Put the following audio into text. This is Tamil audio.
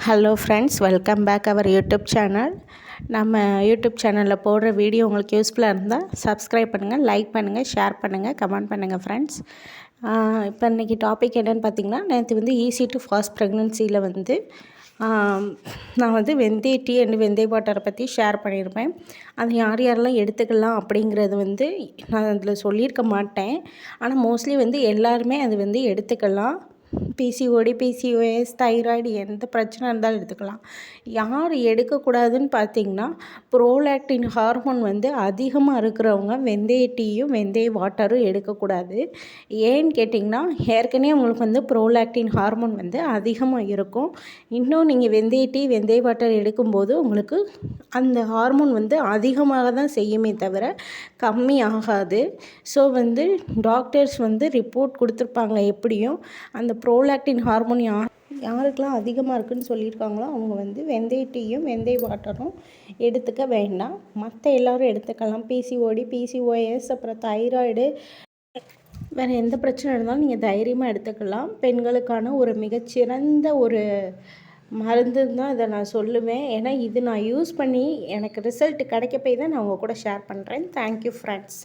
Hello friends, welcome back our YouTube channel. நம்ம யூடியூப் சேனலில் போடுற வீடியோ உங்களுக்கு யூஸ்ஃபுல்லாக இருந்தால் சப்ஸ்கிரைப் பண்ணுங்கள், லைக் பண்ணுங்கள், ஷேர் பண்ணுங்கள், கமெண்ட் பண்ணுங்கள் ஃப்ரெண்ட்ஸ். இப்போ இன்றைக்கி டாபிக் என்னென்னு பார்த்திங்கன்னா, நேற்று வந்து ஈஸி டு ஃபாஸ்ட் ப்ரெக்னென்சியில் வந்து நான் வந்து வெந்தய டீ அண்ட் வெந்தய வாட்டரை பற்றி ஷேர் பண்ணியிருப்பேன். அது யார் யாரெல்லாம் எடுத்துக்கலாம் அப்படிங்கிறது வந்து நான் அதில் சொல்லியிருக்க மாட்டேன். ஆனால் மோஸ்ட்லி வந்து எல்லாருமே அது வந்து எடுத்துக்கலாம். பிசிஓடி, பிசிஓஎஸ், தைராய்டு எந்த பிரச்சனை இருந்தாலும் எடுத்துக்கலாம். யார் எடுக்கக்கூடாதுன்னு பார்த்திங்கன்னா, ப்ரோலாக்டின் ஹார்மோன் வந்து அதிகமாக இருக்கிறவங்க வெந்தய டீயும் வெந்தய வாட்டரும் எடுக்கக்கூடாது. ஏன்னு கேட்டிங்கன்னா, ஏற்கனவே உங்களுக்கு வந்து ப்ரோலாக்டின் ஹார்மோன் வந்து அதிகமாக இருக்கும். இன்னும் நீங்கள் வெந்தய டீ வெந்தய வாட்டர் எடுக்கும்போது உங்களுக்கு அந்த ஹார்மோன் வந்து அதிகமாக தான் செய்யுமே தவிர கம்மி ஆகாது. ஸோ வந்து டாக்டர்ஸ் வந்து ரிப்போர்ட் கொடுத்துருப்பாங்க. எப்படியும் அந்த ப்ரோலாக்டின் ஹார்மோன் யாருக்கெல்லாம் அதிகமாக இருக்குதுன்னு சொல்லியிருக்காங்களோ அவங்க வந்து வெந்தய டீயும் வெந்தய வாட்டரும் எடுத்துக்க வேண்டாம். மற்ற எல்லோரும் எடுத்துக்கலாம். பிசிஓடி, பிசிஓஎஸ், அப்புறம் தைராய்டு, வேறு எந்த பிரச்சனை இருந்தாலும் நீங்கள் தைரியமாக எடுத்துக்கலாம். பெண்களுக்கான ஒரு மிகச்சிறந்த ஒரு மருந்துன்னு தான் இதை நான் சொல்லுவேன். ஏன்னா இது நான் யூஸ் பண்ணி எனக்கு ரிசல்ட் கிடைக்க போய் தான் நான் உங்கள் கூட ஷேர் பண்ணுறேன். Thank you friends.